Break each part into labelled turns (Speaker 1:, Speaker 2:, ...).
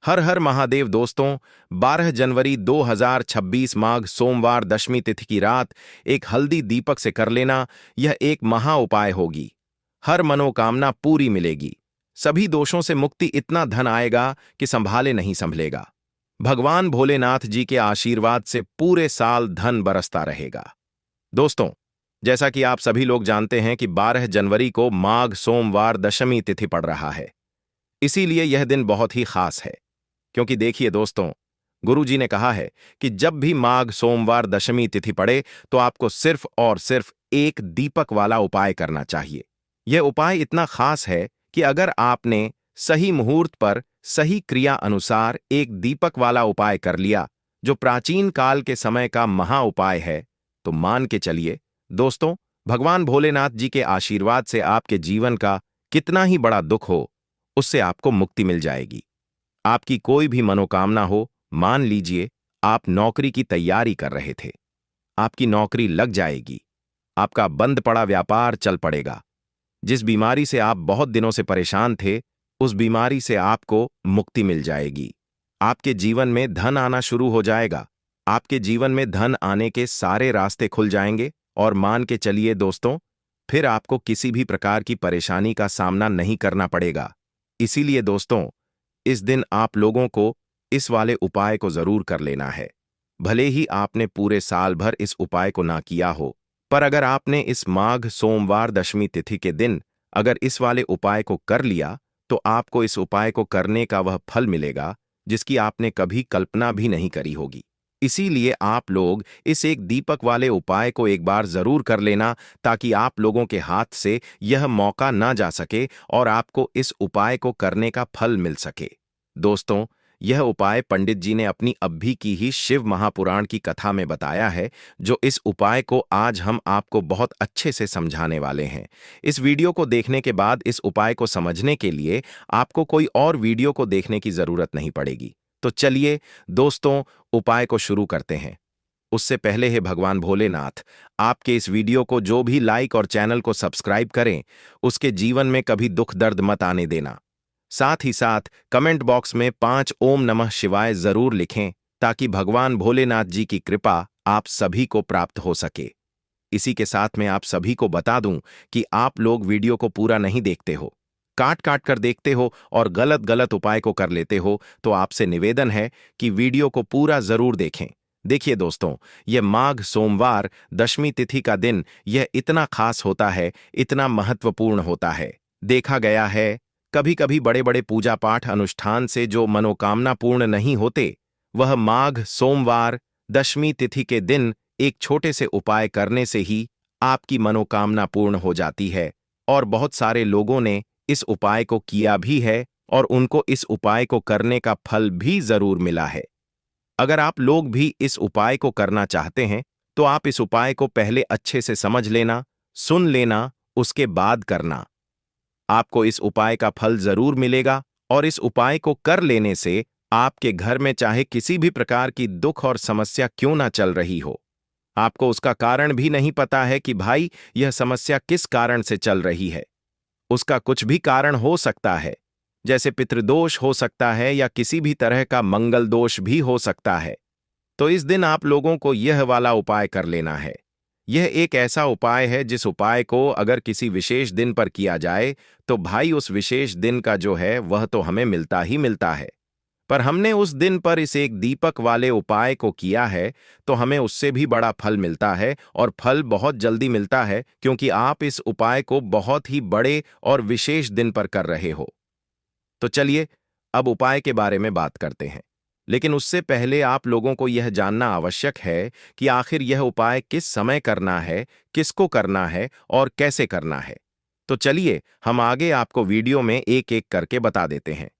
Speaker 1: हर हर महादेव दोस्तों। 12 जनवरी 2026 माघ सोमवार दशमी तिथि की रात एक हल्दी दीपक से कर लेना, यह एक महा उपाय होगी। हर मनोकामना पूरी मिलेगी। सभी दोषों से मुक्ति, इतना धन आएगा कि संभाले नहीं संभलेगा। भगवान भोलेनाथ जी के आशीर्वाद से पूरे साल धन बरसता रहेगा। दोस्तों, जैसा कि आप सभी लोग जानते हैं कि 12 जनवरी को माघ सोमवार दशमी तिथि पड़ रहा है। इसीलिए यह दिन बहुत ही खास है। क्योंकि देखिए दोस्तों, गुरुजी ने कहा है कि जब भी माघ सोमवार दशमी तिथि पड़े तो आपको सिर्फ और सिर्फ एक दीपक वाला उपाय करना चाहिए। यह उपाय इतना खास है कि अगर आपने सही मुहूर्त पर सही क्रिया अनुसार एक दीपक वाला उपाय कर लिया, जो प्राचीन काल के समय का महा उपाय है, तो मान के चलिए दोस्तों, भगवान भोलेनाथ जी के आशीर्वाद से आपके जीवन का कितना ही बड़ा दुख हो, उससे आपको मुक्ति मिल जाएगी। आपकी कोई भी मनोकामना हो, मान लीजिए आप नौकरी की तैयारी कर रहे थे, आपकी नौकरी लग जाएगी। आपका बंद पड़ा व्यापार चल पड़ेगा। जिस बीमारी से आप बहुत दिनों से परेशान थे, उस बीमारी से आपको मुक्ति मिल जाएगी। आपके जीवन में धन आना शुरू हो जाएगा। आपके जीवन में धन आने के सारे रास्ते खुल जाएंगे और मान के चलिए दोस्तों, फिर आपको किसी भी प्रकार की परेशानी का सामना नहीं करना पड़ेगा। इसीलिए दोस्तों, इस दिन आप लोगों को इस वाले उपाय को जरूर कर लेना है। भले ही आपने पूरे साल भर इस उपाय को ना किया हो, पर अगर आपने इस माघ सोमवार दशमी तिथि के दिन अगर इस वाले उपाय को कर लिया, तो आपको इस उपाय को करने का वह फल मिलेगा जिसकी आपने कभी कल्पना भी नहीं करी होगी। इसीलिए आप लोग इस एक दीपक वाले उपाय को एक बार जरूर कर लेना, ताकि आप लोगों के हाथ से यह मौका ना जा सके और आपको इस उपाय को करने का फल मिल सके। दोस्तों, यह उपाय पंडित जी ने अपनी अभी की ही शिव महापुराण की कथा में बताया है, जो इस उपाय को आज हम आपको बहुत अच्छे से समझाने वाले हैं। इस वीडियो को देखने के बाद इस उपाय को समझने के लिए आपको कोई और वीडियो को देखने की जरूरत नहीं पड़ेगी। तो चलिए दोस्तों, उपाय को शुरू करते हैं। उससे पहले है भगवान भोलेनाथ, आपके इस वीडियो को जो भी लाइक और चैनल को सब्सक्राइब करें, उसके जीवन में कभी दुख दर्द मत आने देना। साथ ही साथ कमेंट बॉक्स में 5 ओम नमः शिवाय जरूर लिखें, ताकि भगवान भोलेनाथ जी की कृपा आप सभी को प्राप्त हो सके। इसी के साथ मैं आप सभी को बता दूं कि आप लोग वीडियो को पूरा नहीं देखते हो, काट काट कर देखते हो और गलत गलत उपाय को कर लेते हो, तो आपसे निवेदन है कि वीडियो को पूरा जरूर देखें। देखिए दोस्तों, यह माघ सोमवार दशमी तिथि का दिन यह इतना खास होता है, इतना महत्वपूर्ण होता है। देखा गया है, कभी कभी बड़े बड़े पूजा पाठ अनुष्ठान से जो मनोकामना पूर्ण नहीं होते, वह माघ सोमवार दशमी तिथि के दिन एक छोटे से उपाय करने से ही आपकी मनोकामना पूर्ण हो जाती है। और बहुत सारे लोगों ने इस उपाय को किया भी है और उनको इस उपाय को करने का फल भी जरूर मिला है। अगर आप लोग भी इस उपाय को करना चाहते हैं, तो आप इस उपाय को पहले अच्छे से समझ लेना, सुन लेना, उसके बाद करना। आपको इस उपाय का फल जरूर मिलेगा और इस उपाय को कर लेने से आपके घर में चाहे किसी भी प्रकार की दुख और समस्या क्यों ना चल रही हो, आपको उसका कारण भी नहीं पता है कि भाई यह समस्या किस कारण से चल रही है। उसका कुछ भी कारण हो सकता है, जैसे पितृदोष हो सकता है या किसी भी तरह का मंगल दोष भी हो सकता है। तो इस दिन आप लोगों को यह वाला उपाय कर लेना है। यह एक ऐसा उपाय है जिस उपाय को अगर किसी विशेष दिन पर किया जाए, तो भाई उस विशेष दिन का जो है वह तो हमें मिलता ही मिलता है। पर हमने उस दिन पर इस एक दीपक वाले उपाय को किया है, तो हमें उससे भी बड़ा फल मिलता है और फल बहुत जल्दी मिलता है, क्योंकि आप इस उपाय को बहुत ही बड़े और विशेष दिन पर कर रहे हो। तो चलिए अब उपाय के बारे में बात करते हैं। लेकिन उससे पहले आप लोगों को यह जानना आवश्यक है कि आखिर यह उपाय किस समय करना है, किसको करना है और कैसे करना है। तो चलिए हम आगे आपको वीडियो में एक एक करके बता देते हैं।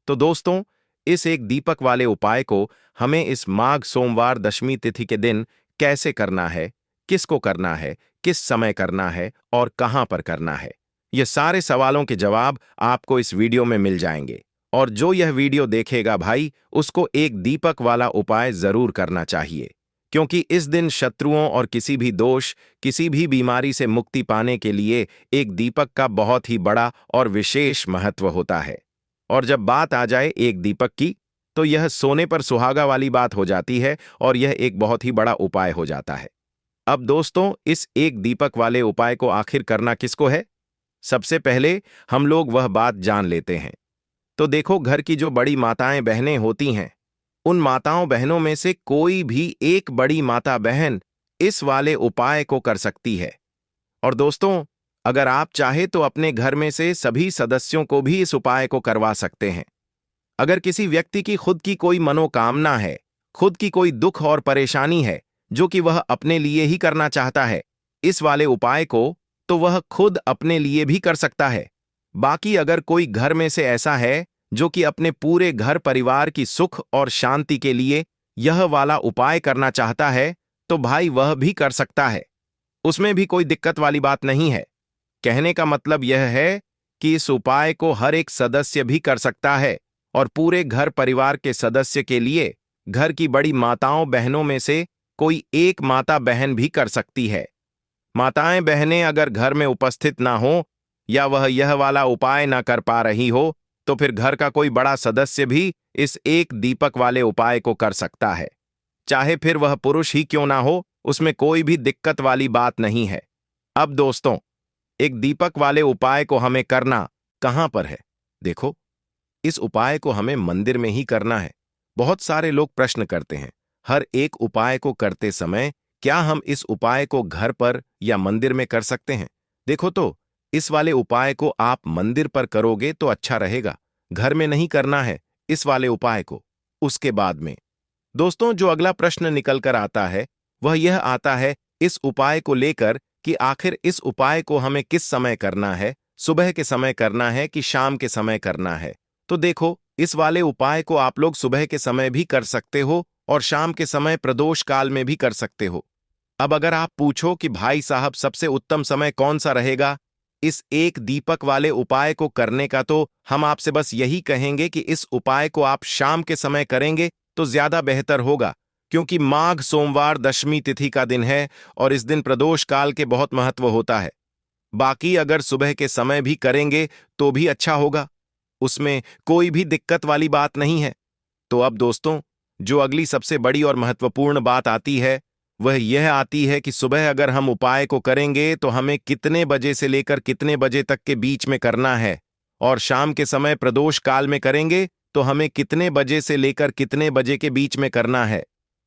Speaker 1: तो दोस्तों, इस एक दीपक वाले उपाय को हमें इस माघ सोमवार दशमी तिथि के दिन कैसे करना है, किसको करना है, किस समय करना है और कहां पर करना है, ये सारे सवालों के जवाब आपको इस वीडियो में मिल जाएंगे। और जो यह वीडियो देखेगा भाई, उसको एक दीपक वाला उपाय जरूर करना चाहिए, क्योंकि इस दिन शत्रुओं और किसी भी दोष, किसी भी बीमारी से मुक्ति पाने के लिए एक दीपक का बहुत ही बड़ा और विशेष महत्व होता है। और जब बात आ जाए एक दीपक की, तो यह सोने पर सुहागा वाली बात हो जाती है और यह एक बहुत ही बड़ा उपाय हो जाता है। अब दोस्तों, इस एक दीपक वाले उपाय को आखिर करना किसको है? सबसे पहले हम लोग वह बात जान लेते हैं। तो देखो, घर की जो बड़ी माताएं बहनें होती हैं, उन माताओं बहनों में से कोई भी एक बड़ी माता बहन इस वाले उपाय को कर सकती है। और दोस्तों, अगर आप चाहे तो अपने घर में से सभी सदस्यों को भी इस उपाय को करवा सकते हैं। अगर किसी व्यक्ति की खुद की कोई मनोकामना है, खुद की कोई दुख और परेशानी है जो कि वह अपने लिए ही करना चाहता है इस वाले उपाय को, तो वह खुद अपने लिए भी कर सकता है। बाकी अगर कोई घर में से ऐसा है जो कि अपने पूरे घर परिवार की सुख और शांति के लिए यह वाला उपाय करना चाहता है, तो भाई वह भी कर सकता है। उसमें भी कोई दिक्कत वाली बात नहीं है। कहने का मतलब यह है कि इस उपाय को हर एक सदस्य भी कर सकता है और पूरे घर परिवार के सदस्य के लिए घर की बड़ी माताओं बहनों में से कोई एक माता बहन भी कर सकती है। माताएं बहनें अगर घर में उपस्थित ना हो या वह यह वाला उपाय ना कर पा रही हो, तो फिर घर का कोई बड़ा सदस्य भी इस एक दीपक वाले उपाय को कर सकता है। चाहे फिर वह पुरुष ही क्यों ना हो, उसमें कोई भी दिक्कत वाली बात नहीं है। अब दोस्तों, एक दीपक वाले उपाय को हमें करना कहां पर है? देखो, इस उपाय को हमें मंदिर में ही करना है। बहुत सारे लोग प्रश्न करते हैं, हर एक उपाय को करते समय क्या हम इस उपाय को घर पर या मंदिर में कर सकते हैं? देखो तो, इस वाले उपाय को आप मंदिर पर करोगे तो अच्छा रहेगा, घर में नहीं करना है इस वाले उपाय को। उसके बाद में दोस्तों, जो अगला प्रश्न निकल कर आता है वह यह आता है इस उपाय को लेकर कि आखिर इस उपाय को हमें किस समय करना है, सुबह के समय करना है कि शाम के समय करना है? तो देखो, इस वाले उपाय को आप लोग सुबह के समय भी कर सकते हो और शाम के समय प्रदोष काल में भी कर सकते हो। अब अगर आप पूछो कि भाई साहब सबसे उत्तम समय कौन सा रहेगा इस एक दीपक वाले उपाय को करने का, तो हम आपसे बस यही कहेंगे कि इस उपाय को आप शाम के समय करेंगे तो ज्यादा बेहतर होगा, क्योंकि माघ सोमवार दशमी तिथि का दिन है और इस दिन प्रदोष काल के बहुत महत्व होता है। बाकी अगर सुबह के समय भी करेंगे तो भी अच्छा होगा, उसमें कोई भी दिक्कत वाली बात नहीं है। तो अब दोस्तों, जो अगली सबसे बड़ी और महत्वपूर्ण बात आती है वह यह आती है कि सुबह अगर हम उपाय को करेंगे तो हमें कितने बजे से लेकर कितने बजे तक के बीच में करना है, और शाम के समय प्रदोष काल में करेंगे तो हमें कितने बजे से लेकर कितने बजे के बीच में करना है।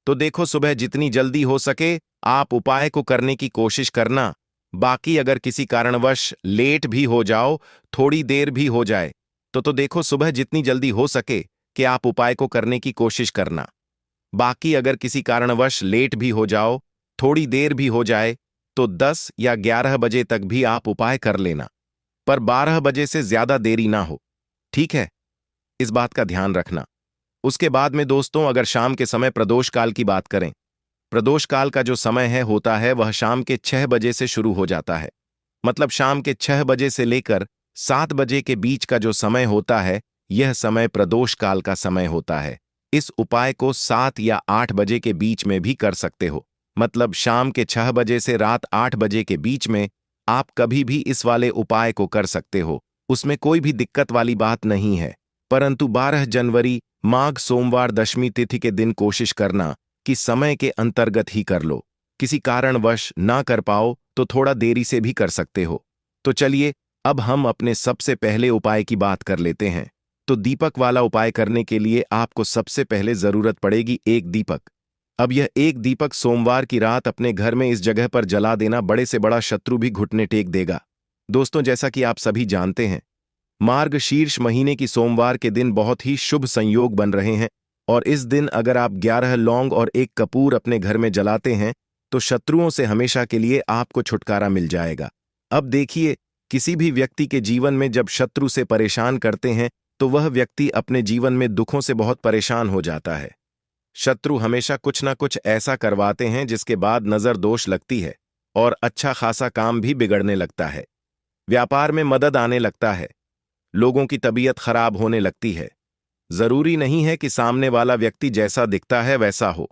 Speaker 1: तो देखो, सुबह जितनी जल्दी हो सके आप उपाय को करने की कोशिश करना। बाकी अगर किसी कारणवश लेट भी हो जाओ, थोड़ी देर भी हो जाए, तो देखो सुबह जितनी जल्दी हो सके कि आप उपाय को करने की कोशिश करना। बाकी अगर किसी कारणवश लेट भी हो जाओ, थोड़ी देर भी हो जाए, तो 10 या 11 बजे तक भी आप उपाय कर लेना, पर 12 बजे से ज्यादा देरी ना हो, ठीक है? इस बात का ध्यान रखना। उसके बाद में दोस्तों, अगर शाम के समय प्रदोष काल की बात करें, प्रदोष काल का जो समय है होता है वह शाम के 6 बजे से शुरू हो जाता है। मतलब शाम के 6 बजे से लेकर 7 बजे के बीच का जो समय होता है, यह समय प्रदोष काल का समय होता है। इस उपाय को 7 या 8 बजे के बीच में भी कर सकते हो। मतलब शाम के 6 बजे से रात 8 बजे के बीच में आप कभी भी इस वाले उपाय को कर सकते हो, उसमें कोई भी दिक्कत वाली बात नहीं है। परंतु 12 जनवरी माघ सोमवार दशमी तिथि के दिन कोशिश करना कि समय के अंतर्गत ही कर लो। किसी कारणवश ना कर पाओ तो थोड़ा देरी से भी कर सकते हो। तो चलिए, अब हम अपने सबसे पहले उपाय की बात कर लेते हैं। तो दीपक वाला उपाय करने के लिए आपको सबसे पहले जरूरत पड़ेगी एक दीपक। अब यह एक दीपक सोमवार की रात अपने घर में इस जगह पर जला देना, बड़े से बड़ा शत्रु भी घुटने टेक देगा। दोस्तों, जैसा कि आप सभी जानते हैं, मार्गशीर्ष महीने की सोमवार के दिन बहुत ही शुभ संयोग बन रहे हैं, और इस दिन अगर आप 11 लौंग और एक कपूर अपने घर में जलाते हैं तो शत्रुओं से हमेशा के लिए आपको छुटकारा मिल जाएगा। अब देखिए, किसी भी व्यक्ति के जीवन में जब शत्रु से परेशान करते हैं तो वह व्यक्ति अपने जीवन में दुखों से बहुत परेशान हो जाता है। शत्रु हमेशा कुछ ना कुछ ऐसा करवाते हैं जिसके बाद नजर दोष लगती है और अच्छा खासा काम भी बिगड़ने लगता है, व्यापार में मदद आने लगता है, लोगों की तबीयत खराब होने लगती है। जरूरी नहीं है कि सामने वाला व्यक्ति जैसा दिखता है वैसा हो।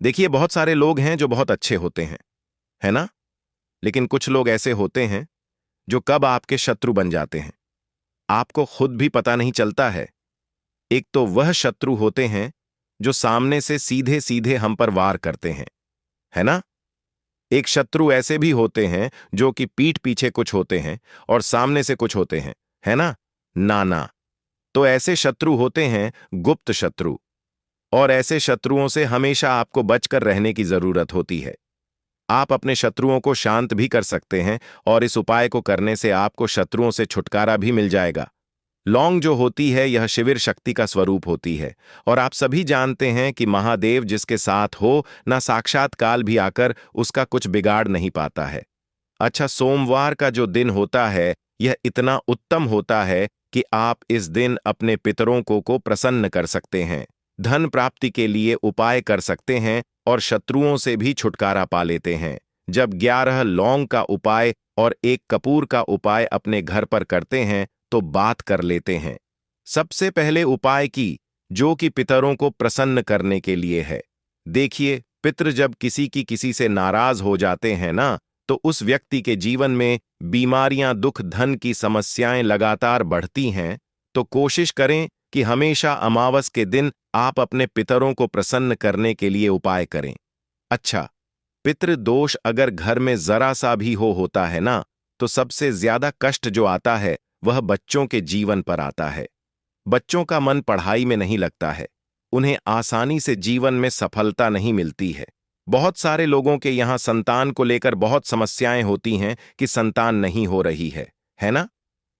Speaker 1: देखिए, बहुत सारे लोग हैं जो बहुत अच्छे होते हैं, है ना? लेकिन कुछ लोग ऐसे होते हैं जो कब आपके शत्रु बन जाते हैं आपको खुद भी पता नहीं चलता है। एक तो वह शत्रु होते हैं जो सामने से सीधे सीधे हम पर वार करते हैं, है ना। एक शत्रु ऐसे भी होते हैं जो कि पीठ पीछे कुछ होते हैं और सामने से कुछ होते हैं, है ना। ना। तो ऐसे शत्रु होते हैं गुप्त शत्रु, और ऐसे शत्रुओं से हमेशा आपको बचकर रहने की जरूरत होती है। आप अपने शत्रुओं को शांत भी कर सकते हैं और इस उपाय को करने से आपको शत्रुओं से छुटकारा भी मिल जाएगा। लौंग जो होती है यह शिविर शक्ति का स्वरूप होती है, और आप सभी जानते हैं कि महादेव जिसके साथ हो ना साक्षात काल भी आकर उसका कुछ बिगाड़ नहीं पाता है। अच्छा, सोमवार का जो दिन होता है यह इतना उत्तम होता है कि आप इस दिन अपने पितरों को प्रसन्न कर सकते हैं, धन प्राप्ति के लिए उपाय कर सकते हैं और शत्रुओं से भी छुटकारा पा लेते हैं। जब 11 लौंग का उपाय और 1 कपूर का उपाय अपने घर पर करते हैं तो बात कर लेते हैं। सबसे पहले उपाय की, जो कि पितरों को प्रसन्न करने के लिए है। देखिए, पितृ जब किसी से नाराज हो जाते हैं ना, तो उस व्यक्ति के जीवन में बीमारियां, दुख, धन की समस्याएं लगातार बढ़ती हैं। तो कोशिश करें कि हमेशा अमावस के दिन आप अपने पितरों को प्रसन्न करने के लिए उपाय करें। अच्छा, पितृ दोष अगर घर में जरा सा भी होता है ना, तो सबसे ज्यादा कष्ट जो आता है वह बच्चों के जीवन पर आता है। बच्चों का मन पढ़ाई में नहीं लगता है, उन्हें आसानी से जीवन में सफलता नहीं मिलती है। बहुत सारे लोगों के यहाँ संतान को लेकर बहुत समस्याएं होती हैं कि संतान नहीं हो रही है ना।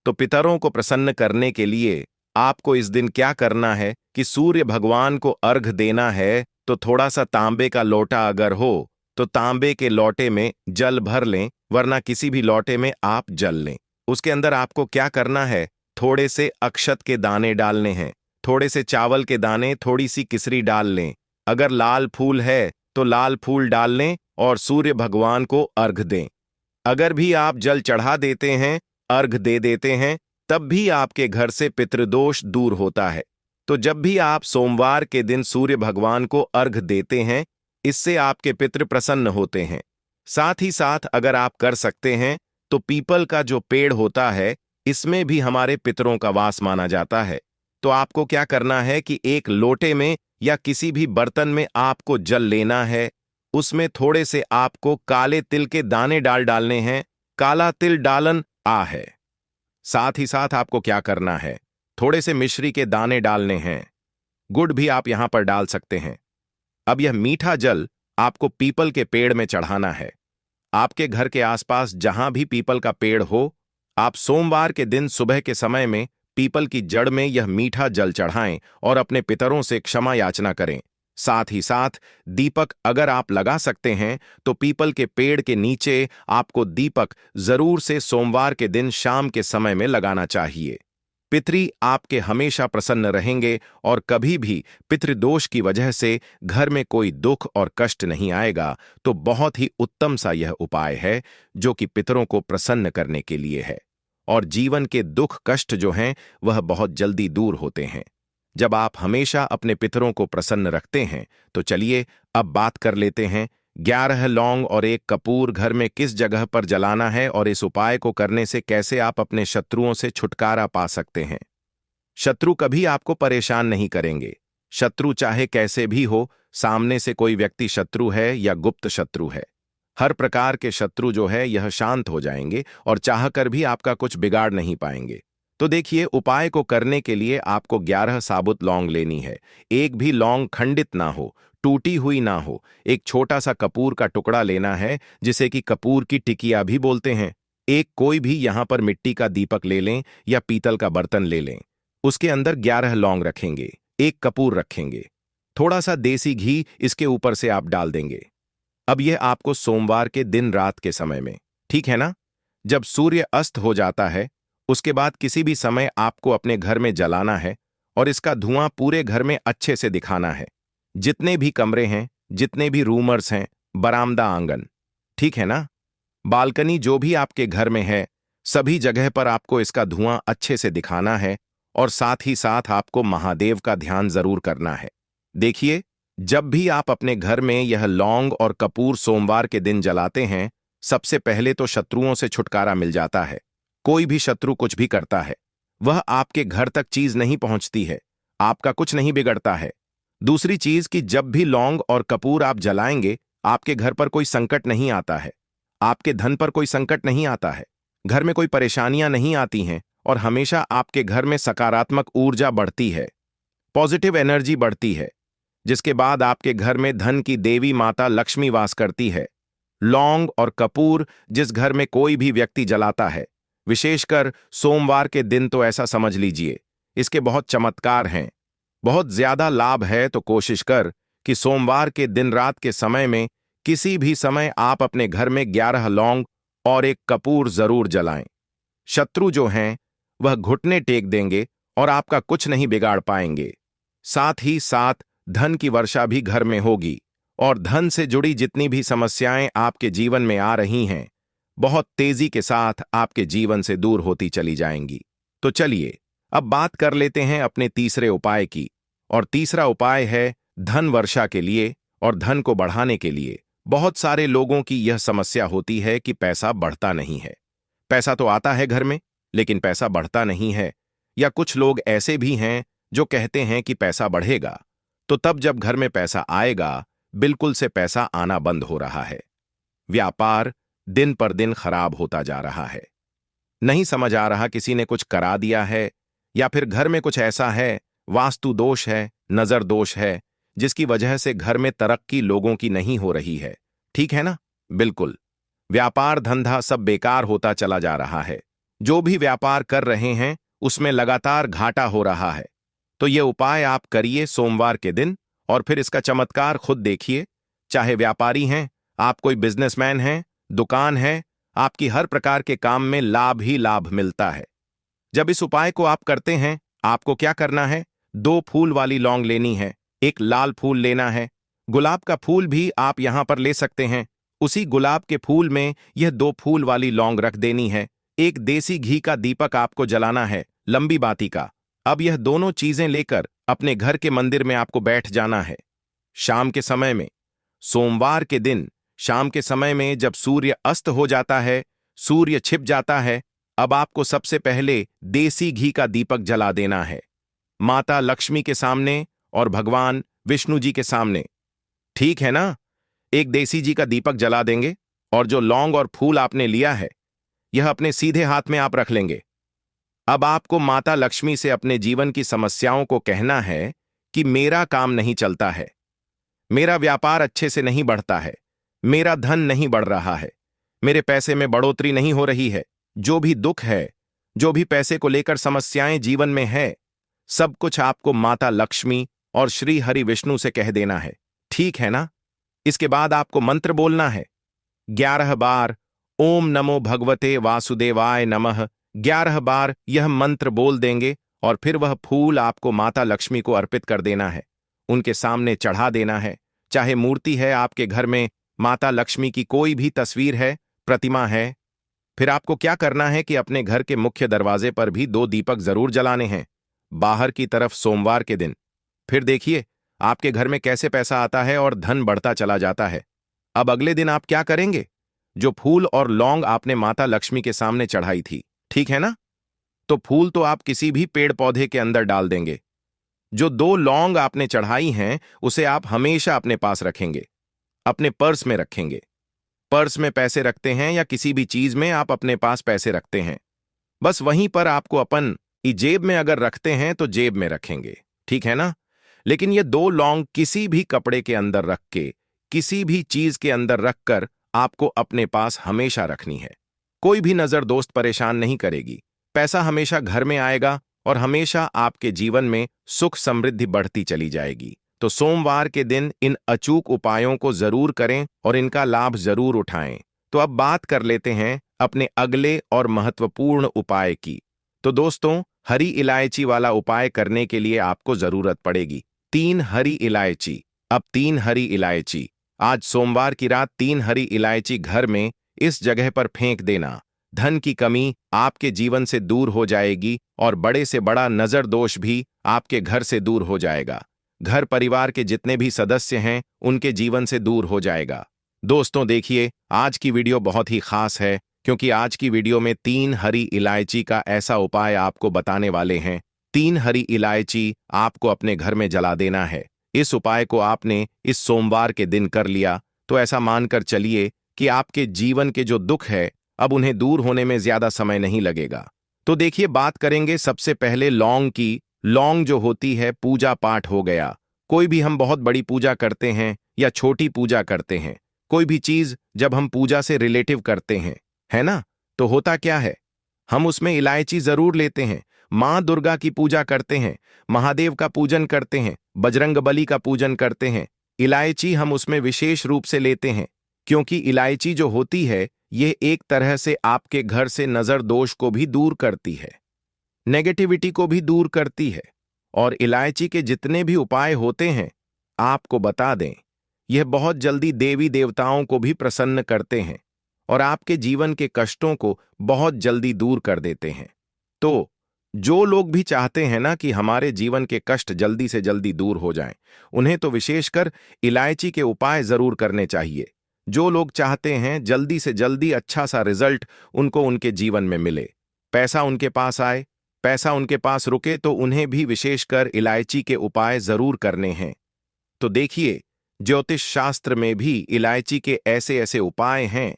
Speaker 1: तो पितरों को प्रसन्न करने के लिए आपको इस दिन क्या करना है कि सूर्य भगवान को अर्घ देना है। तो थोड़ा सा तांबे का लोटा अगर हो तो तांबे के लोटे में जल भर लें, वरना किसी भी लोटे में आप जल लें। उसके अंदर आपको क्या करना है, थोड़े से अक्षत के दाने डालने हैं, थोड़े से चावल के दाने, थोड़ी सी किसरी डाल लें। अगर लाल फूल है तो लाल फूल डाल लें और सूर्य भगवान को अर्घ दें। अगर भी आप जल चढ़ा देते हैं, अर्घ दे देते हैं, तब भी आपके घर से पितृदोष दूर होता है। तो जब भी आप सोमवार के दिन सूर्य भगवान को अर्घ देते हैं, इससे आपके पितृ प्रसन्न होते हैं। साथ ही साथ अगर आप कर सकते हैं तो पीपल का जो पेड़ होता है, इसमें भी हमारे पितरों का वास माना जाता है। तो आपको क्या करना है कि एक लोटे में या किसी भी बर्तन में आपको जल लेना है, उसमें थोड़े से आपको काले तिल के दाने डालने हैं। काला तिल डालन आ है। साथ ही साथ आपको क्या करना है, थोड़े से मिश्री के दाने डालने हैं, गुड़ भी आप यहां पर डाल सकते हैं। अब यह मीठा जल आपको पीपल के पेड़ में चढ़ाना है। आपके घर के आसपास जहां भी पीपल का पेड़ हो, आप सोमवार के दिन सुबह के समय में पीपल की जड़ में यह मीठा जल चढ़ाएं और अपने पितरों से क्षमा याचना करें। साथ ही साथ दीपक अगर आप लगा सकते हैं तो पीपल के पेड़ के नीचे आपको दीपक जरूर से सोमवार के दिन शाम के समय में लगाना चाहिए। पितरी आपके हमेशा प्रसन्न रहेंगे और कभी भी पितृदोष की वजह से घर में कोई दुख और कष्ट नहीं आएगा। तो बहुत ही उत्तम सा यह उपाय है जो कि पितरों को प्रसन्न करने के लिए है, और जीवन के दुख कष्ट जो हैं वह बहुत जल्दी दूर होते हैं जब आप हमेशा अपने पितरों को प्रसन्न रखते हैं। तो चलिए अब बात कर लेते हैं 11 लौंग और 1 कपूर घर में किस जगह पर जलाना है और इस उपाय को करने से कैसे आप अपने शत्रुओं से छुटकारा पा सकते हैं। शत्रु कभी आपको परेशान नहीं करेंगे। शत्रु चाहे कैसे भी हो, सामने से कोई व्यक्ति शत्रु है या गुप्त शत्रु है, हर प्रकार के शत्रु जो है यह शांत हो जाएंगे और चाहकर भी आपका कुछ बिगाड़ नहीं पाएंगे। तो देखिए, उपाय को करने के लिए आपको 11 साबुत लौंग लेनी है। एक भी लौंग खंडित ना हो, टूटी हुई ना हो। एक छोटा सा कपूर का टुकड़ा लेना है, जिसे कि कपूर की टिकिया भी बोलते हैं। एक कोई भी यहां पर मिट्टी का दीपक ले लें या पीतल का बर्तन ले लें। उसके अंदर 11 लौंग रखेंगे, 1 कपूर रखेंगे, थोड़ा सा देसी घी इसके ऊपर से आप डाल देंगे। अब यह आपको सोमवार के दिन रात के समय में, ठीक है ना, जब सूर्य अस्त हो जाता है, उसके बाद किसी भी समय आपको अपने घर में जलाना है और इसका धुआं पूरे घर में अच्छे से दिखाना है। जितने भी कमरे हैं, जितने भी रूमर्स हैं, बरामदा, आंगन, ठीक है ना, बालकनी, जो भी आपके घर में है, सभी जगह पर आपको इसका धुआं अच्छे से दिखाना है। और साथ ही साथ आपको महादेव का ध्यान जरूर करना है। देखिए, जब भी आप अपने घर में यह लौंग और कपूर सोमवार के दिन जलाते हैं, सबसे पहले तो शत्रुओं से छुटकारा मिल जाता है। कोई भी शत्रु कुछ भी करता है, वह आपके घर तक चीज नहीं पहुंचती है, आपका कुछ नहीं बिगड़ता है। दूसरी चीज कि जब भी लौंग और कपूर आप जलाएंगे, आपके घर पर कोई संकट नहीं आता है, आपके धन पर कोई संकट नहीं आता है, घर में कोई परेशानियां नहीं आती हैं और हमेशा आपके घर में सकारात्मक ऊर्जा बढ़ती है, पॉजिटिव एनर्जी बढ़ती है, जिसके बाद आपके घर में धन की देवी माता लक्ष्मी वास करती है। लौंग और कपूर जिस घर में कोई भी व्यक्ति जलाता है, विशेषकर सोमवार के दिन, तो ऐसा समझ लीजिए इसके बहुत चमत्कार हैं, बहुत ज्यादा लाभ है। तो कोशिश कर कि सोमवार के दिन रात के समय में किसी भी समय आप अपने घर में 11 लौंग और एक कपूर जरूर जलाएं। शत्रु जो हैं वह घुटने टेक देंगे और आपका कुछ नहीं बिगाड़ पाएंगे। साथ ही साथ धन की वर्षा भी घर में होगी और धन से जुड़ी जितनी भी समस्याएं आपके जीवन में आ रही हैं, बहुत तेजी के साथ आपके जीवन से दूर होती चली जाएंगी। तो चलिए अब बात कर लेते हैं अपने तीसरे उपाय की। और तीसरा उपाय है धन वर्षा के लिए और धन को बढ़ाने के लिए। बहुत सारे लोगों की यह समस्या होती है कि पैसा बढ़ता नहीं है। पैसा तो आता है घर में, लेकिन पैसा बढ़ता नहीं है। या कुछ लोग ऐसे भी हैं जो कहते हैं कि पैसा बढ़ेगा, तो तब जब घर में पैसा आएगा, बिल्कुल से पैसा आना बंद हो रहा है। व्यापार दिन पर दिन खराब होता जा रहा है। नहीं समझ आ रहा, किसी ने कुछ करा दिया है या फिर घर में कुछ ऐसा है, वास्तु दोष है, नजर दोष है, जिसकी वजह से घर में तरक्की लोगों की नहीं हो रही है। ठीक है ना? बिल्कुल। व्यापार धंधा सब बेकार होता चला जा रहा है। जो भी व्यापार कर रहे हैं उसमें लगातार घाटा हो रहा है। तो ये उपाय आप करिए सोमवार के दिन और फिर इसका चमत्कार खुद देखिए। चाहे व्यापारी हैं, आप कोई बिजनेसमैन हैं, दुकान है, आपकी हर प्रकार के काम में लाभ ही लाभ मिलता है। जब इस उपाय को आप करते हैं, आपको क्या करना है? 2 फूल वाली लौंग लेनी है, एक लाल फूल लेना है, गुलाब का फूल भी आप यहां पर ले सकते हैं। उसी गुलाब के फूल में यह 2 फूल वाली लौंग रख देनी है। एक देसी घी का दीपक आपको जलाना है, लंबी बाती का। अब यह दोनों चीजें लेकर अपने घर के मंदिर में आपको बैठ जाना है। शाम के समय में, सोमवार के दिन शाम के समय में जब सूर्य अस्त हो जाता है, सूर्य छिप जाता है, अब आपको सबसे पहले देसी घी का दीपक जला देना है, माता लक्ष्मी के सामने और भगवान विष्णु जी के सामने। ठीक है ना? एक देसी घी का दीपक जला देंगे और जो लौंग और फूल आपने लिया है, यह अपने सीधे हाथ में आप रख लेंगे। अब आपको माता लक्ष्मी से अपने जीवन की समस्याओं को कहना है कि मेरा काम नहीं चलता है, मेरा व्यापार अच्छे से नहीं बढ़ता है, मेरा धन नहीं बढ़ रहा है, मेरे पैसे में बढ़ोतरी नहीं हो रही है। जो भी दुख है, जो भी पैसे को लेकर समस्याएं जीवन में है, सब कुछ आपको माता लक्ष्मी और श्री हरि विष्णु से कह देना है। ठीक है ना? इसके बाद आपको मंत्र बोलना है 11 बार, ओम नमो भगवते वासुदेवाय नमः। 11 बार यह मंत्र बोल देंगे और फिर वह फूल आपको माता लक्ष्मी को अर्पित कर देना है, उनके सामने चढ़ा देना है। चाहे मूर्ति है आपके घर में, माता लक्ष्मी की कोई भी तस्वीर है, प्रतिमा है, फिर आपको क्या करना है कि अपने घर के मुख्य दरवाजे पर भी 2 दीपक जरूर जलाने हैं, बाहर की तरफ सोमवार के दिन। फिर देखिए आपके घर में कैसे पैसा आता है और धन बढ़ता चला जाता है। अब अगले दिन आप क्या करेंगे? जो फूल और लौंग आपने माता लक्ष्मी के सामने चढ़ाई थी, ठीक है ना, तो फूल तो आप किसी भी पेड़ पौधे के अंदर डाल देंगे। जो 2 लौंग आपने चढ़ाई हैं उसे आप हमेशा अपने पास रखेंगे, अपने पर्स में रखेंगे। पर्स में पैसे रखते हैं या किसी भी चीज में आप अपने पास पैसे रखते हैं, बस वहीं पर आपको अपन जेब में अगर रखते हैं तो जेब में रखेंगे, ठीक है ना। लेकिन ये 2 लौंग किसी भी कपड़े के अंदर रख के, किसी भी चीज के अंदर रखकर आपको अपने पास हमेशा रखनी है। कोई भी नजर दोस्त परेशान नहीं करेगी, पैसा हमेशा घर में आएगा और हमेशा आपके जीवन में सुख समृद्धि बढ़ती चली जाएगी। तो सोमवार के दिन इन अचूक उपायों को जरूर करें और इनका लाभ जरूर उठाएं। तो अब बात कर लेते हैं अपने अगले और महत्वपूर्ण उपाय की। तो दोस्तों, हरी इलायची वाला उपाय करने के लिए आपको जरूरत पड़ेगी 3 हरी इलायची। अब 3 हरी इलायची, आज सोमवार की रात 3 हरी इलायची घर में इस जगह पर फेंक देना। धन की कमी आपके जीवन से दूर हो जाएगी और बड़े से बड़ा नजर दोष भी आपके घर से दूर हो जाएगा। घर परिवार के जितने भी सदस्य हैं उनके जीवन से दूर हो जाएगा। दोस्तों देखिए, आज की वीडियो बहुत ही खास है, क्योंकि आज की वीडियो में 3 हरी इलायची का ऐसा उपाय आपको बताने वाले हैं 3 हरी इलायची आपको अपने घर में जला देना है। इस उपाय को आपने इस सोमवार के दिन कर लिया तो ऐसा मानकर चलिए कि आपके जीवन के जो दुख है अब उन्हें दूर होने में ज्यादा समय नहीं लगेगा। तो देखिए, बात करेंगे सबसे पहले लौंग की। लौंग जो होती है पूजा पाठ हो गया। कोई भी हम बहुत बड़ी पूजा करते हैं या छोटी पूजा करते हैं, कोई भी चीज जब हम पूजा से रिलेटिव करते हैं, है ना, तो होता क्या है, हम उसमें इलायची जरूर लेते हैं। मां दुर्गा की पूजा करते हैं, महादेव का पूजन करते हैं, बजरंगबली का पूजन करते हैं, इलायची हम उसमें विशेष रूप से लेते हैं, क्योंकि इलायची जो होती है यह एक तरह से आपके घर से नजर दोष को भी दूर करती है, नेगेटिविटी को भी दूर करती है। और इलायची के जितने भी उपाय होते हैं, आपको बता दें, यह बहुत जल्दी देवी देवताओं को भी प्रसन्न करते हैं और आपके जीवन के कष्टों को बहुत जल्दी दूर कर देते हैं। तो जो लोग भी चाहते हैं ना कि हमारे जीवन के कष्ट जल्दी से जल्दी दूर हो जाएं, उन्हें तो विशेषकर इलायची के उपाय जरूर करने चाहिए। जो लोग चाहते हैं जल्दी से जल्दी अच्छा सा रिजल्ट उनको उनके जीवन में मिले, पैसा उनके पास आए, पैसा उनके पास रुके, तो उन्हें भी विशेषकर इलायची के उपाय जरूर करने हैं। तो देखिए, ज्योतिष शास्त्र में भी इलायची के ऐसे ऐसे उपाय हैं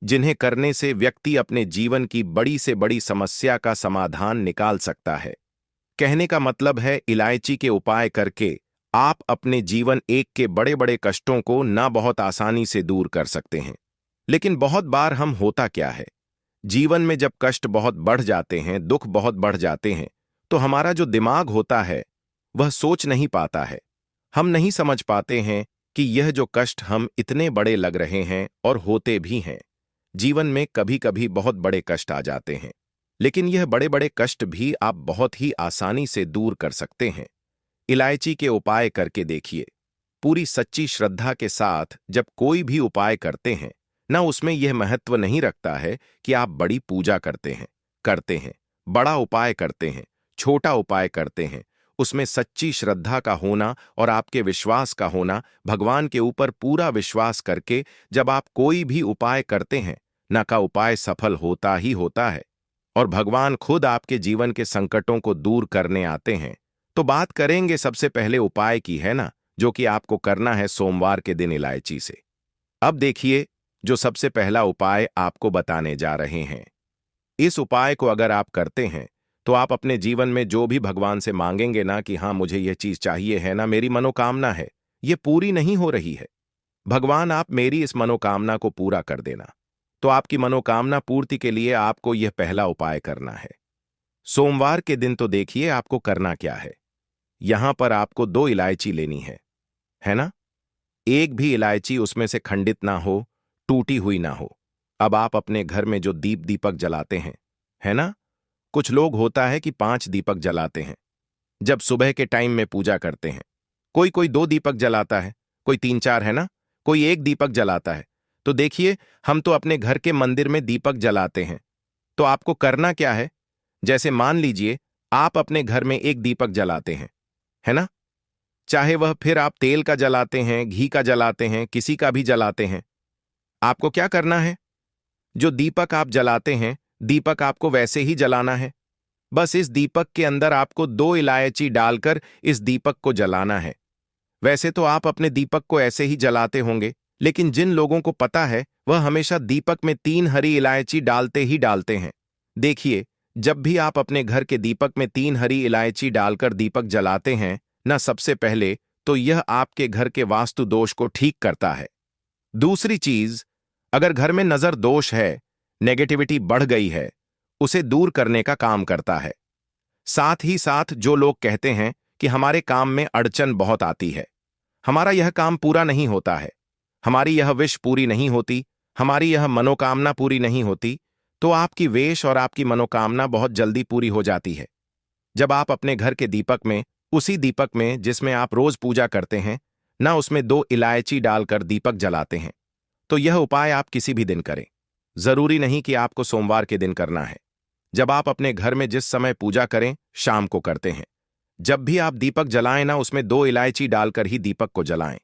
Speaker 1: जिन्हें करने से व्यक्ति अपने जीवन की बड़ी से बड़ी समस्या का समाधान निकाल सकता है। कहने का मतलब है, इलायची के उपाय करके आप अपने जीवन एक के बड़े बड़े कष्टों को ना बहुत आसानी से दूर कर सकते हैं। लेकिन बहुत बार हम होता क्या है, जीवन में जब कष्ट बहुत बढ़ जाते हैं, दुख बहुत बढ़ जाते हैं, तो हमारा जो दिमाग होता है वह सोच नहीं पाता है। हम नहीं समझ पाते हैं कि यह जो कष्ट हम इतने बड़े लग रहे हैं, और होते भी हैं। जीवन में कभी कभी बहुत बड़े कष्ट आ जाते हैं, लेकिन यह बड़े बड़े कष्ट भी आप बहुत ही आसानी से दूर कर सकते हैं। इलायची के उपाय करके देखिए। पूरी सच्ची श्रद्धा के साथ जब कोई भी उपाय करते हैं ना, उसमें यह महत्व नहीं रखता है कि आप बड़ी पूजा करते हैं, बड़ा उपाय करते हैं, छोटा उपाय करते हैं। उसमें सच्ची श्रद्धा का होना और आपके विश्वास का होना, भगवान के ऊपर पूरा विश्वास करके जब आप कोई भी उपाय करते हैं ना, का उपाय सफल होता ही होता है और भगवान खुद आपके जीवन के संकटों को दूर करने आते हैं। तो बात करेंगे सबसे पहले उपाय की, है ना, जो कि आपको करना है सोमवार के दिन इलायची से। अब देखिए, जो सबसे पहला उपाय आपको बताने जा रहे हैं, इस उपाय को अगर आप करते हैं तो आप अपने जीवन में जो भी भगवान से मांगेंगे ना कि हाँ मुझे यह चीज चाहिए है ना, मेरी मनोकामना है, ये पूरी नहीं हो रही है, भगवान आप मेरी इस मनोकामना को पूरा कर देना। तो आपकी मनोकामना पूर्ति के लिए आपको यह पहला उपाय करना है। सोमवार के दिन तो देखिए आपको करना क्या है। यहां पर आपको 2 इलायची लेनी है ना, एक भी इलायची उसमें से खंडित ना हो, टूटी हुई ना हो। अब आप अपने घर में जो दीपक जलाते हैं, है ना, कुछ लोग होता है कि 5 दीपक जलाते हैं जब सुबह के टाइम में पूजा करते हैं। कोई कोई 2 दीपक जलाता है, कोई 3-4, है ना, कोई 1 दीपक जलाता है। तो देखिए, हम तो अपने घर के मंदिर में दीपक जलाते हैं। तो आपको करना क्या है, जैसे मान लीजिए आप अपने घर में 1 दीपक जलाते हैं, है ना, चाहे वह फिर आप तेल का जलाते हैं, घी का जलाते हैं, किसी का भी जलाते हैं, आपको क्या करना है, जो दीपक आप जलाते हैं, दीपक आपको वैसे ही जलाना है। बस इस दीपक के अंदर आपको 2 इलायची डालकर इस दीपक को जलाना है। वैसे तो आप अपने दीपक को ऐसे ही जलाते होंगे, लेकिन जिन लोगों को पता है वह हमेशा दीपक में 3 हरी इलायची डालते ही डालते हैं। देखिए, जब भी आप अपने घर के दीपक में 3 हरी इलायची डालकर दीपक जलाते हैं ना, सबसे पहले तो यह आपके घर के वास्तु दोष को ठीक करता है। दूसरी चीज, अगर घर में नजर दोष है, नेगेटिविटी बढ़ गई है, उसे दूर करने का काम करता है। साथ ही साथ जो लोग कहते हैं कि हमारे काम में अड़चन बहुत आती है, हमारा यह काम पूरा नहीं होता है, हमारी यह विश पूरी नहीं होती, हमारी यह मनोकामना पूरी नहीं होती, तो आपकी वेश और आपकी मनोकामना बहुत जल्दी पूरी हो जाती है जब आप अपने घर के दीपक में, उसी दीपक में जिसमें आप रोज पूजा करते हैं ना, उसमें 2 इलायची डालकर दीपक जलाते हैं। तो यह उपाय आप किसी भी दिन करें, जरूरी नहीं कि आपको सोमवार के दिन करना है। जब आप अपने घर में जिस समय पूजा करें, शाम को करते हैं, जब भी आप दीपक जलाएं ना, उसमें 2 इलायची डालकर ही दीपक को जलाएं।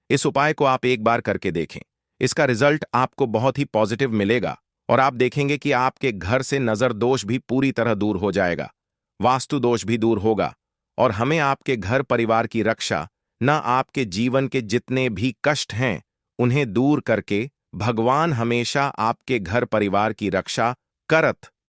Speaker 1: इस उपाय को आप एक बार करके देखें, इसका रिजल्ट आपको बहुत ही पॉजिटिव मिलेगा और आप देखेंगे कि आपके घर से नजर दोष भी पूरी तरह दूर हो जाएगा। वास्तु दोष भी दूर होगा और हमें आपके घर परिवार की रक्षा, न आपके जीवन के जितने भी कष्ट हैं उन्हें दूर करके भगवान हमेशा आपके घर परिवार की रक्षा करत